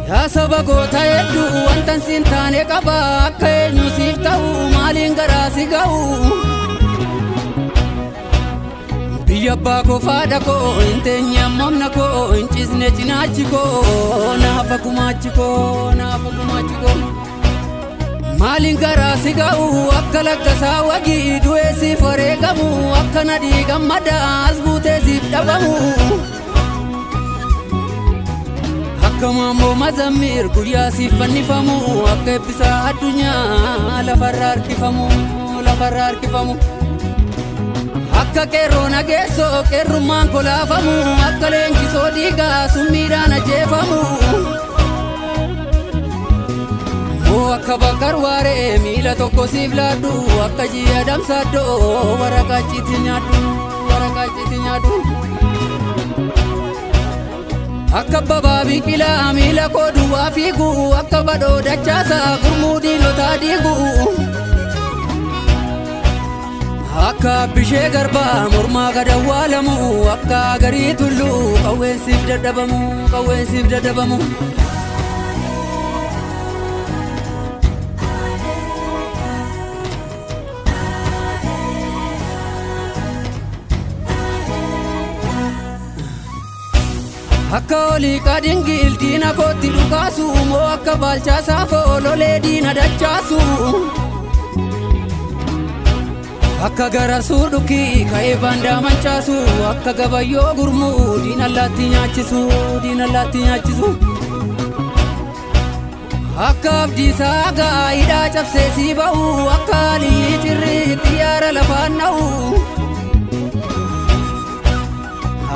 yaa saba goota hedduu wantan siin taane qaba akka eenyu siif ta'u maaliin garaa si ga'u biyya abbaa koo faadha koo hin teenye ammamna koo hin cisne cinaachi koo naafa gumaachi koo maaliin garaa si ga'u akka laggasaa wagii du'ee siif wareegamu akka nadhii gammada as buutee siif dhabamu akka maammoo mazammir guyyaa siif fannifamu akka eebbisaa addunyaa lafarraa harkifamu akka qeerroo nageessoo qeerrummaan kolaafamu akka leenjisoo dhiigaa summiidhaan ajjeefamu akka bakkar waaree miila tokko siif laaddu akka ji'a damsaaddoo waraqaachiitti nyaaddu akka babaa biqilaa miila koo duwwaa fiigu akka badhoo dachaasaa gurmuu diinotaa diigu akka bishee garbaa mormaa gadawwaalamu akka garii tulluu qawweensiif dadhabamu akka olii kadingil diina kootti dhukaasu moo akka baalchaa saafoo lolee diina dachaasu akka gararsuu dhukkii ka'ee baandaa mancaasu akka gabayyoo gurmuu diina allaatti nyaachisu akka abdiisaa gaa'idhaa cabsee sii ba'u akka alii cirrii xiyyaara lafaan na'u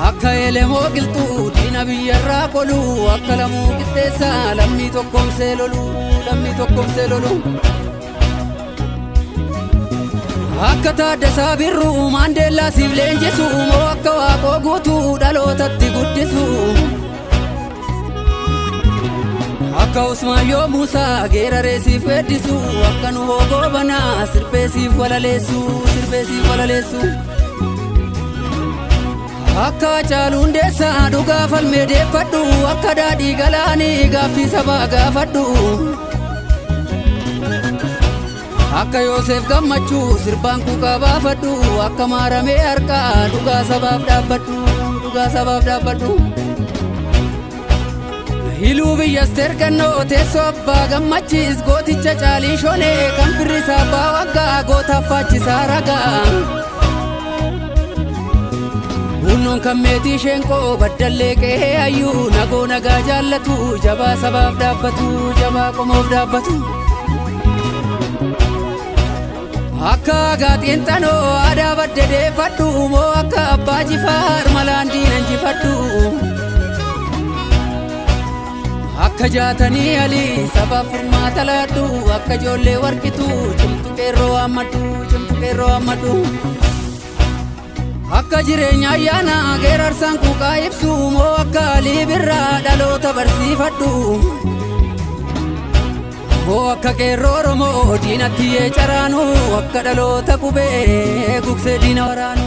akka elemoo qilxuu diina biyyarraa qolu akka lamuu qixxeessaa lammii tokkomsee lolu akka taaddasaa birruu maandeellaa siif leenjisu moo akka waaqoo guutuu dhalootatti guddisu akka usmaayyoo muusaa geeraree siif weeddisu akka nu hoogoo banaa sirbee siif walaleessu akka caaluu hundeessaa dhugaa falmee deeffadhu akka daadhii galaanii gaaffii sabaa gaafadhu akka Yoosef gammachuu sirbaan kuukaa baafadhu akka maaramee harkaa dhugaa sabaaf dhaabbadhu hiluu biyyas tergannoo teessoo abbaa gammachiis gooticha caalii shonee kan firrisaa abbaa waggaa gootaaf faachisaa ragaa hunnoon kan meetii sheenqoo baddallee qe'ee ayyuu nagoo nagaa jaallatu jabaa sabaaf dhaabbatu jabaa qomoof dhaabbatu akka gaaxiin xanoo aadaa badde deeffadhu moo akka abbaa jifaar malaan diina injifadhu akka jaatanii alii sabaaf furmaata laadhu akka ijoollee warqituu cimtu qeerroo hammadhu akka jireenya ayyaana geerarsaan kuuqaa ibsu moo akka alii birraa dhaloota barsiifadhu moo akka qeerroo Oromoo diinatti yee caraanu akka dhaloota qubee gugsee diina waraanu